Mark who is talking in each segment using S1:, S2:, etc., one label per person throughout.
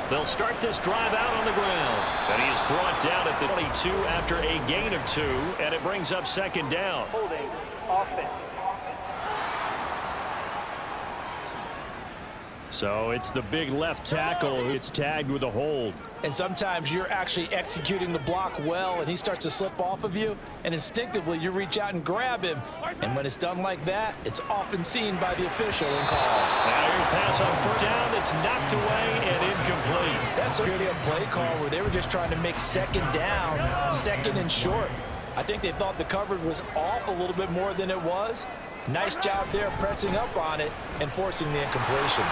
S1: They'll start this drive out on the ground. And he is brought down at the 22 after a gain of 2, and it brings up second down.
S2: Holding offense.
S1: So it's the big left tackle who gets tagged with a hold.
S3: And sometimes you're actually executing the block well, and he starts to slip off of you, and instinctively you reach out and grab him. And when it's done like that, it's often seen by the official and called.
S1: Now here's a pass on first down that's knocked away and incomplete.
S3: That's really a play call where they were just trying to make second down, second and short. I think they thought the coverage was off a little bit more than it was. Nice job there pressing up on it and forcing the incompletion.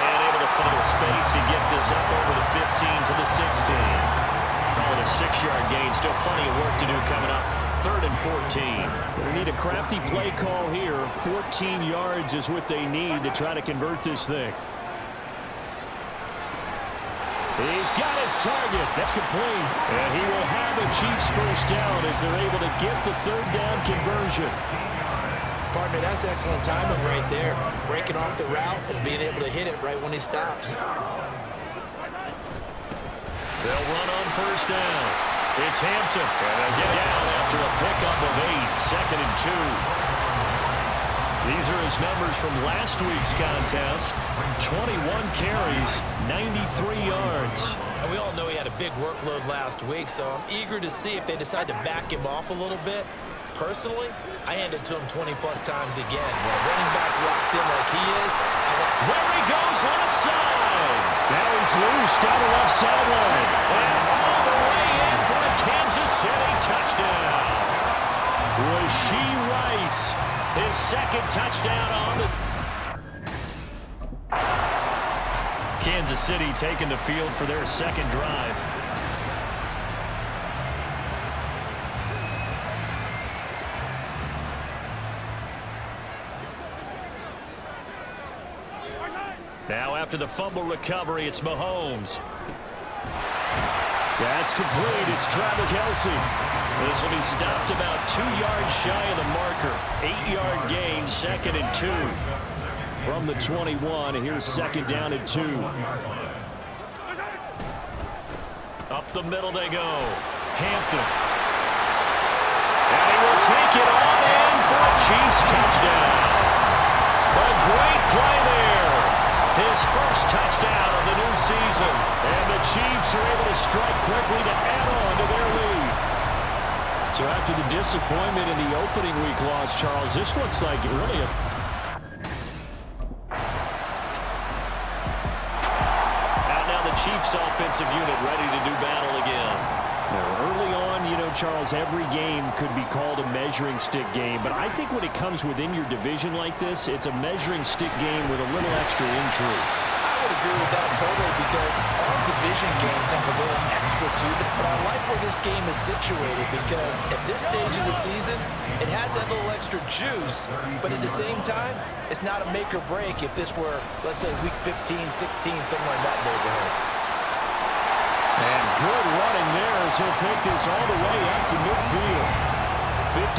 S1: And able to find space. He gets us up over the 15 to the 16. Call it a 6-yard gain. Still plenty of work to do coming up. 3rd and 14. We need a crafty play call here. 14 yards is what they need to try to convert this thing. He's got his target. That's complete. And he will have a Chiefs first down as they're able to get the 3rd down conversion.
S3: Partner, that's excellent timing right there. Breaking off the route and being able to hit it right when he stops.
S1: They'll run on first down. It's Hampton. And they'll get down after a pickup of 8. 2nd and 2. These are his numbers from last week's contest. 21 carries, 93 yards.
S3: And we all know he had a big workload last week, so I'm eager to see if they decide to back him off a little bit. Personally, I hand it to him 20-plus times again. When a running back's locked in like he is,
S1: there he goes, left side. Now he's loose down the left sideline. And all the way in for a Kansas City touchdown. Rashee Rice, his 2nd touchdown on the... Kansas City taking the field for their 2nd drive. Now after the fumble recovery, it's Mahomes. That's complete. It's Travis Kelce. This will be stopped about 2 yards shy of the marker. 8-yard gain, 2nd and 2. From the 21, and here's 2nd down and 2. Up the middle they go. Hampton. And he will take it on in for a Chiefs touchdown. A great play there. His first touchdown of the new season. And the Chiefs are able to strike quickly to add on to their lead. So after the disappointment in the opening week loss, Charles, this looks like really a... Out now the Chiefs offensive unit ready to do battle again. Now, early on, you know, Charles, every game could be called a measuring stick game. But I think when it comes within your division like this, it's a measuring stick game with a little extra intrigue.
S3: I would agree with that totally because all division games have a little extra to them. But I like where this game is situated because at this stage of the season, it has that little extra juice. But at the same time, it's not a make or break if this were, let's say, week 15, 16, somewhere in that neighborhood.
S1: And good running there as he'll take this all the way out to midfield. 53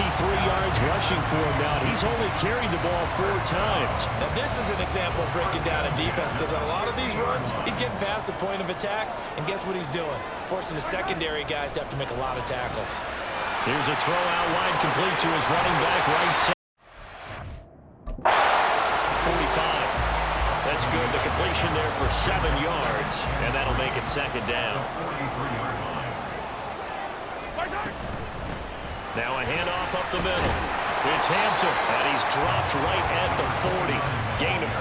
S1: yards rushing for him now. He's only carried the ball 4 times.
S3: Now this is an example of breaking down a defense because on a lot of these runs, he's getting past the point of attack, and guess what he's doing? Forcing the secondary guys to have to make a lot of tackles.
S1: Here's a throw out wide complete to his running back right side. 45. That's good. The completion there for 7 yards, and that'll make it 2nd down. Now a handoff up the middle. It's Hampton, and he's dropped right at the 40. Gain of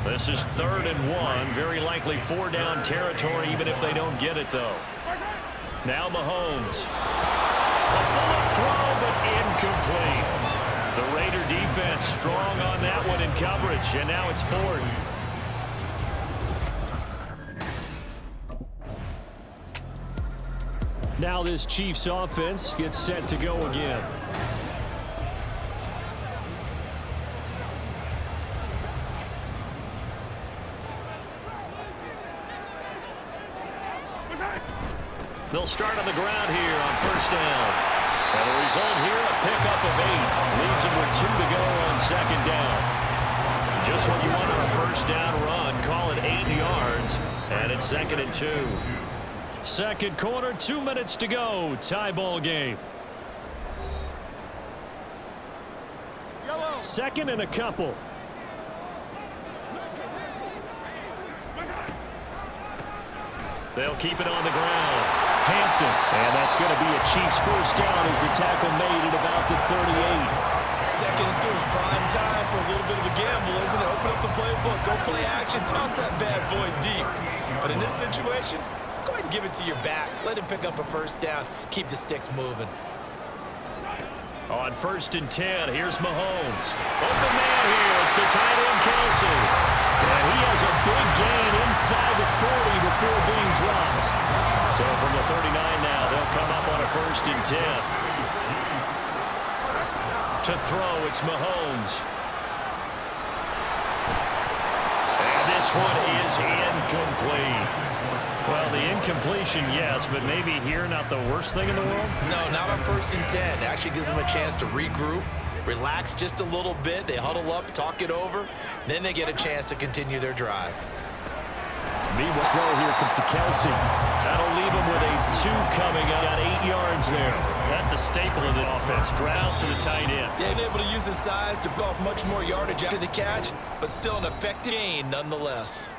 S1: 3. This is 3rd and 1. Very likely 4-down territory, even if they don't get it, though. Now Mahomes. A bullet throw, but incomplete. The Raider defense strong on that one in coverage, and now it's 4th. Now this Chiefs offense gets set to go again. They'll start on the ground here on first down. And the result here, a pickup of 8. Leaves them with 2 to go on second down. Just what you want on a first first down run. Call it 8 yards. And it's 2nd and 2. Second quarter, 2 minutes to go. Tie ball game. Second and a couple. They'll keep it on the ground. Hampton. And that's going to be a Chiefs first down as the tackle made at about the 38.
S3: 2nd and 2 is prime time for a little bit of a gamble, isn't it? Open up the playbook, go play action, toss that bad boy deep. But in this situation, go ahead and give it to your back. Let him pick up a first down. Keep the sticks moving.
S1: On 1st and 10, here's Mahomes. Open man here. It's the tight end, Kelsey. And he has a big gain inside the 40 before being dropped. So from the 39 now, they'll come up on a 1st and 10. To throw, it's Mahomes. And this one is incomplete. Well, the incompletion, yes, but maybe here not the worst thing in the world?
S3: No, not on 1st and 10. It actually gives them a chance to regroup, relax just a little bit. They huddle up, talk it over, then they get a chance to continue their drive.
S1: Meanwhile, throw here to Kelsey. That'll leave him with a 2 coming up. Got 8 yards there. That's a staple of the offense. Ground to the tight end.
S3: Yeah, and able to use his size to block much more yardage after the catch, but still an effective gain nonetheless.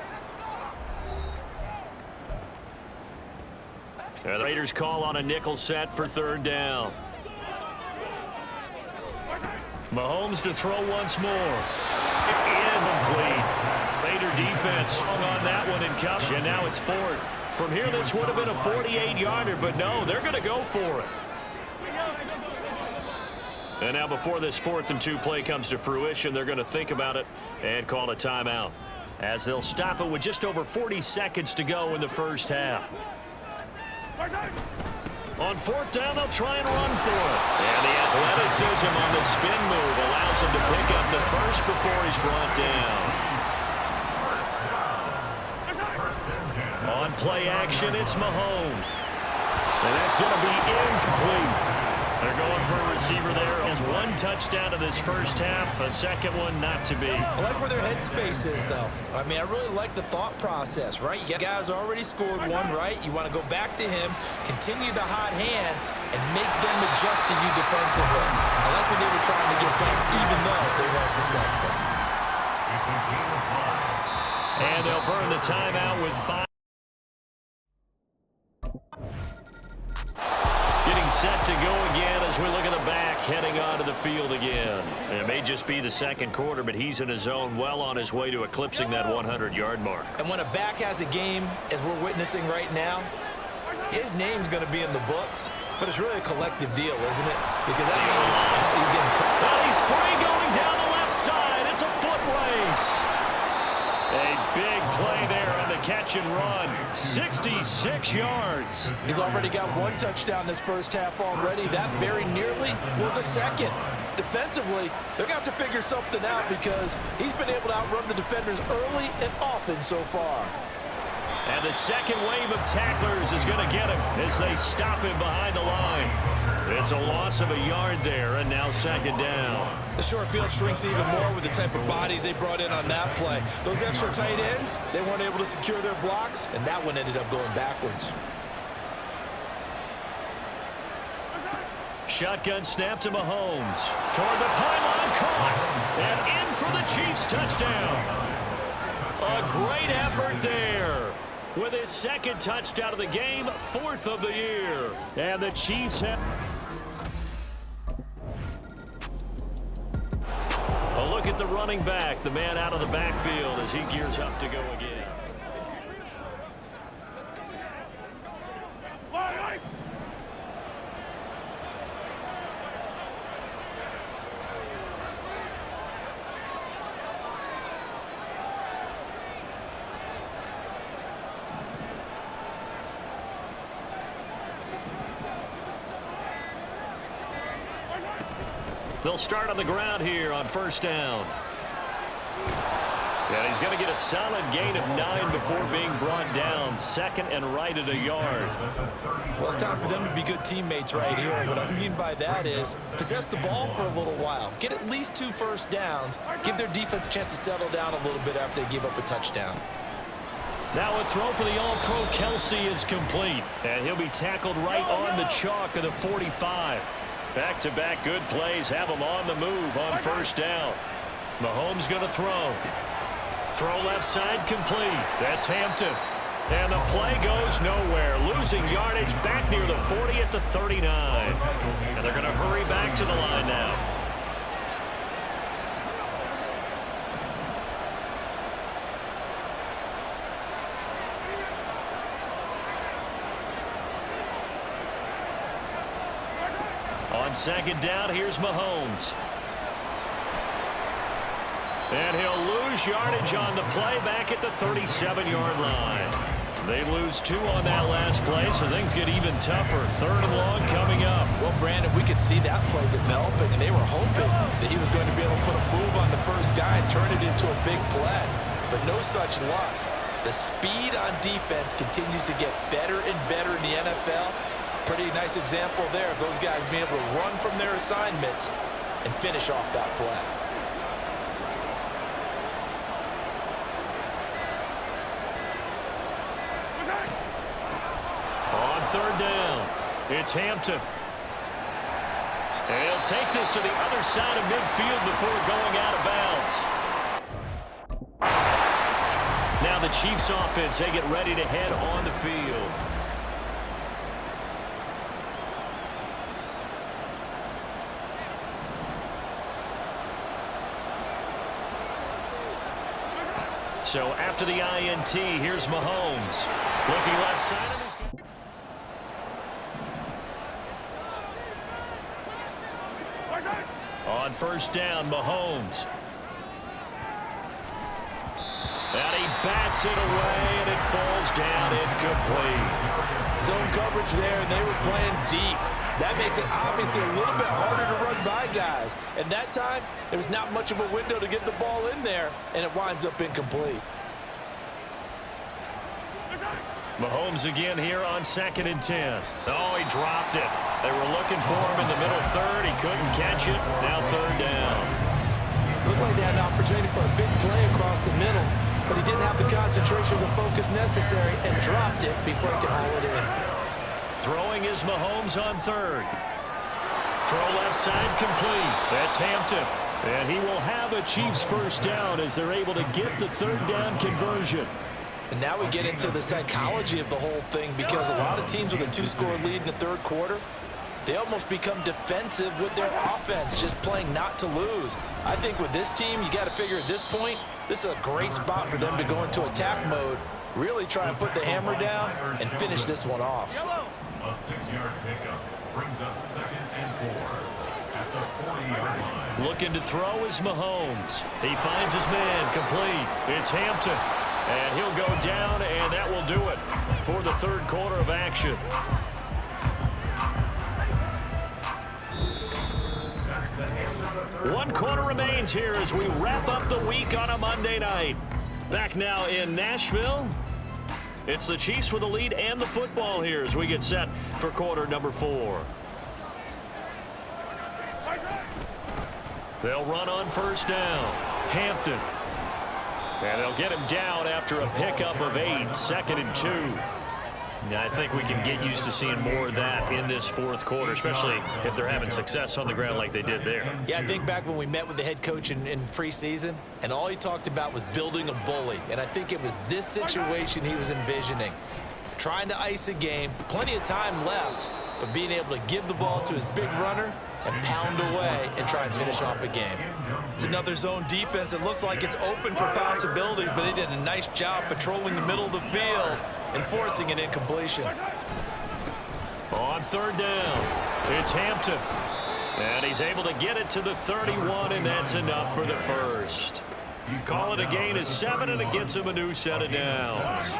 S1: The Raiders call on a nickel set for 3rd down. Mahomes to throw once more. Incomplete. Raider defense strong on that one in coverage, and now it's 4th. From here, this would have been a 48-yarder, but no, they're going to go for it. And now before this 4th and 2 play comes to fruition, they're going to think about it and call a timeout, as they'll stop it with just over 40 seconds to go in the first half. On 4th down, they'll try and run for it. And the athleticism on the spin move allows him to pick up the first before he's brought down. On play action, it's Mahomes. And that's going to be incomplete. They're going for a receiver there. Has 1 touchdown to this first half, a second one not to be.
S3: I like where their headspace is, though. I mean, I really like the thought process, right? You got guys already scored 1, right? You want to go back to him, continue the hot hand, and make them adjust to you defensively. I like what they were trying to get done, even though they weren't successful.
S1: And they'll burn the timeout with 5. Getting set to go again as we look at the back, heading onto the field again. And it may just be the second quarter, but he's in his zone, well on his way to eclipsing that 100-yard mark.
S3: And when a back has a game, as we're witnessing right now, his name's going to be in the books, but it's really a collective deal, isn't it? Because that means he's getting...
S1: Well, he's free going down the left side. It's a foot race. A big play there on the catch and run. 66 yards.
S3: He's already got 1 touchdown this first half already. That very nearly was a second. Defensively, they're going to have to figure something out because he's been able to outrun the defenders early and often so far.
S1: And the second wave of tacklers is going to get him as they stop him behind the line. It's a loss of a yard there, and now 2nd down.
S3: The short field shrinks even more with the type of bodies they brought in on that play. Those extra tight ends, they weren't able to secure their blocks, and that one ended up going backwards.
S1: Shotgun snap to Mahomes. Toward the pylon, caught. And in for the Chiefs touchdown. A great effort there. With his 2nd touchdown of the game, 4th of the year. And the Chiefs have... A look at the running back, the man out of the backfield as he gears up to go again. They'll start on the ground here on 1st down. And he's going to get a solid gain of 9 before being brought down. 2nd and right at a yard.
S3: Well, it's time for them to be good teammates right here. What I mean by that is possess the ball for a little while. Get at least 2 first downs. Give their defense a chance to settle down a little bit after they give up a touchdown.
S1: Now a throw for the All-Pro Kelsey is complete. And he'll be tackled right on the chalk of the 45. Back-to-back good plays have him on the move on first down. Mahomes going to throw. Throw left side complete. That's Hampton. And the play goes nowhere. Losing yardage back near the 40 at the 39. And they're going to hurry back to the line now. On second down, here's Mahomes. And he'll lose yardage on the play back at the 37-yard line. They lose 2 on that last play, so things get even tougher. 3rd and long coming up.
S3: Well, Brandon, we could see that play developing, and they were hoping that he was going to be able to put a move on the first guy and turn it into a big play. But no such luck. The speed on defense continues to get better and better in the NFL. Pretty nice example there of those guys being able to run from their assignments and finish off that play.
S1: On 3rd down, it's Hampton. And he'll take this to the other side of midfield before going out of bounds. Now the Chiefs offense, they get ready to head on the field. So after the INT, here's Mahomes. Looking left side of his game. On first down, Mahomes. And he bats it away, and it falls down incomplete.
S3: Zone coverage there, and they were playing deep. That makes it obviously a little bit harder to run by guys. And that time, there was not much of a window to get the ball in there, and it winds up incomplete.
S1: Mahomes again here on 2nd and 10. Oh, he dropped it. They were looking for him in the middle third. He couldn't catch it. Now 3rd down.
S3: Looked like they had an opportunity for a big play across the middle, but he didn't have the concentration or the focus necessary and dropped it before he could haul it in.
S1: Throwing is Mahomes on 3rd. Throw left side complete. That's Hampton. And he will have a Chiefs first down as they're able to get the 3rd down conversion.
S3: And now we get into the psychology of the whole thing, because a lot of teams with a 2-score lead in the 3rd quarter, they almost become defensive with their offense, just playing not to lose. I think with this team, you got to figure at this point, this is a great spot for them to go into attack mode, really try and put the hammer down and finish this one off.
S2: A 6-yard pickup brings up 2nd and 4 at the 40-yard line.
S1: Looking to throw is Mahomes. He finds his man complete. It's Hampton. And he'll go down, and that will do it for the 3rd quarter of action. One quarter remains here as we wrap up the week on a Monday night. Back now in Nashville. It's the Chiefs with the lead and the football here as we get set for quarter number 4. They'll run on first down. Hampton. And they'll get him down after a pickup of 8, 2nd and 2. Now, I think we can get used to seeing more of that in this 4th quarter, especially if they're having success on the ground like they did there.
S3: Yeah, I think back when we met with the head coach in preseason, and all he talked about was building a bully. And I think it was this situation he was envisioning. Trying to ice a game, plenty of time left, but being able to give the ball to his big runner and pound away and try and finish off a game. It's another zone defense that looks like it's open for possibilities, but they did a nice job patrolling the middle of the field and forcing an incompletion.
S1: On 3rd down, it's Hampton. And he's able to get it to the 31, and that's enough for the first. You call it a gain of 7, and it gets him a new set of downs.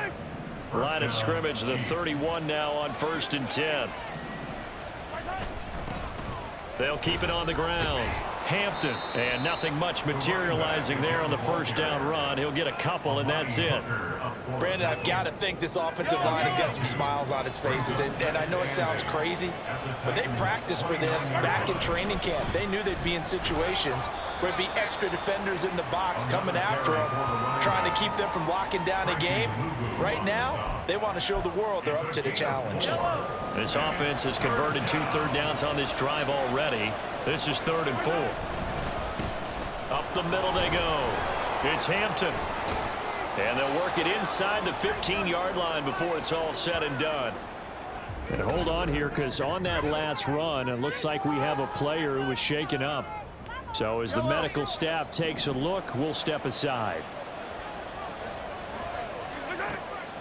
S1: Line of scrimmage, the 31 now on 1st and 10. They'll keep it on the ground. Hampton, and nothing much materializing there on the first down run. He'll get a couple, and that's it.
S3: Brandon, I've got to think this offensive line has got some smiles on its faces, and I know it sounds crazy, but they practiced for this back in training camp. They knew they'd be in situations where it'd be extra defenders in the box coming after them, trying to keep them from locking down a game. Right now, they want to show the world they're up to the challenge.
S1: This offense has converted 2 third downs on this drive already. This is 3rd and 4. Up the middle they go. It's Hampton. And they'll work it inside the 15-yard line before it's all said and done. And hold on here, because on that last run, it looks like we have a player who was shaken up. So as the medical staff takes a look, we'll step aside.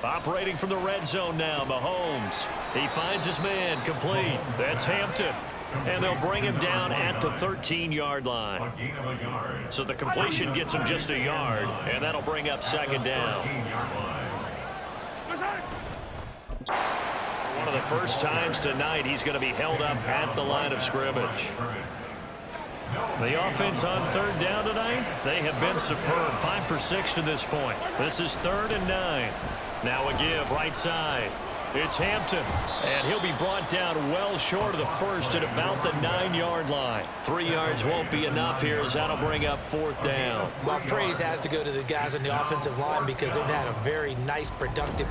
S1: Operating from the red zone now, Mahomes. He finds his man, complete. That's Hampton. And they'll bring him down at the 13-yard line. So the completion gets him just a yard, and that'll bring up 2nd down. One of the first times tonight he's going to be held up at the line of scrimmage. The offense on 3rd down tonight, they have been superb. 5 for 6 to this point. This is 3rd and 9. Now a give right side. It's Hampton, and he'll be brought down well short of the first at about the 9-yard line. 3 yards won't be enough here, as that'll bring up 4th down.
S3: Well, praise has to go to the guys on the offensive line because they've had a very nice, productive.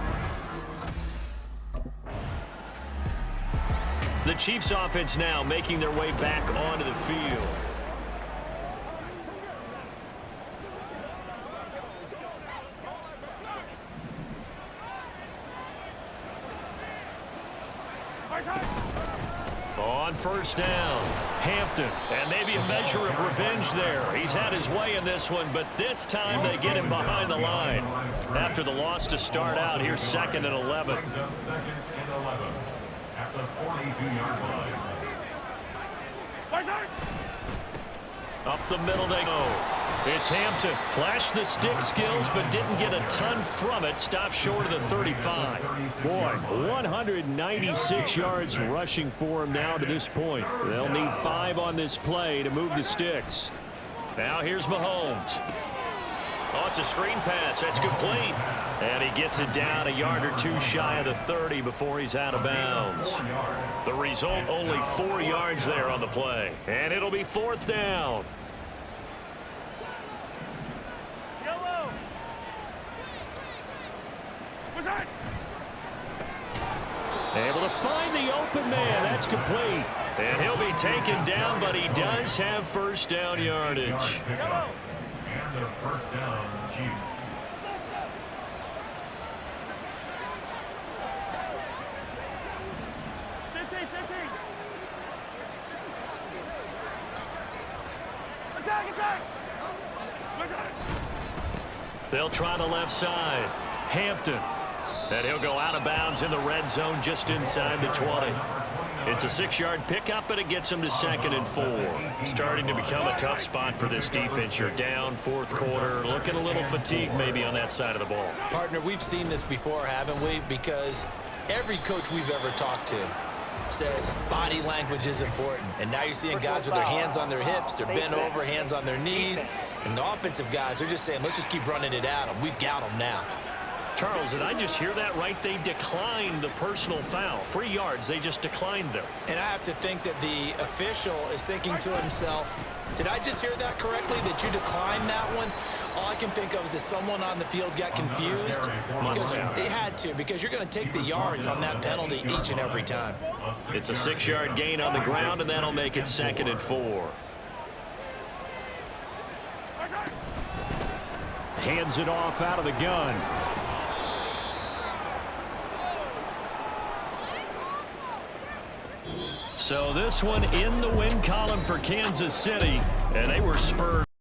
S1: The Chiefs offense now making their way back onto the field. On 1st down, Hampton, and maybe a measure of revenge there. He's had his way in this one, but this time they get him behind the line. After the loss to start out, here's 2nd and 11.
S2: At the 42-yard line.
S1: Up the middle they go. It's Hampton. Flashed the stick skills, but didn't get a ton from it. Stopped short of the 35. Boy, 196 yards rushing for him now to this point. They'll need 5 on this play to move the sticks. Now here's Mahomes. Oh, it's a screen pass. That's complete. And he gets it down a yard or 2 shy of the 30 before he's out of bounds. The result, only 4 yards there on the play. And it'll be 4th down. Able to find the open man. That's complete. And he'll be taken down, but he does have 1st down yardage.
S2: And the 1st down, Chiefs.
S1: They'll try the left side. Hampton. And he'll go out of bounds in the red zone just inside the 20. It's a 6-yard pickup, but it gets him to 2nd and 4. Starting to become a tough spot for this defense. You're down 4th quarter, looking a little fatigued maybe on that side of the ball.
S3: Partner, we've seen this before, haven't we? Because every coach we've ever talked to says body language is important. And now you're seeing guys with their hands on their hips, they're bent over, hands on their knees. And the offensive guys are just saying, let's just keep running it at them. We've got them now.
S1: Charles, did I just hear that right? They declined the personal foul. 3 yards, they just declined them.
S3: And I have to think that the official is thinking to himself, did I just hear that correctly, that you declined that one? All I can think of is that someone on the field got confused. Because they had to, because you're going to take the yards on that penalty each and every time.
S1: It's a 6-yard gain on the ground, and that'll make it 2nd and 4. Hands it off out of the gun. So this one in the win column for Kansas City, and they were spurred.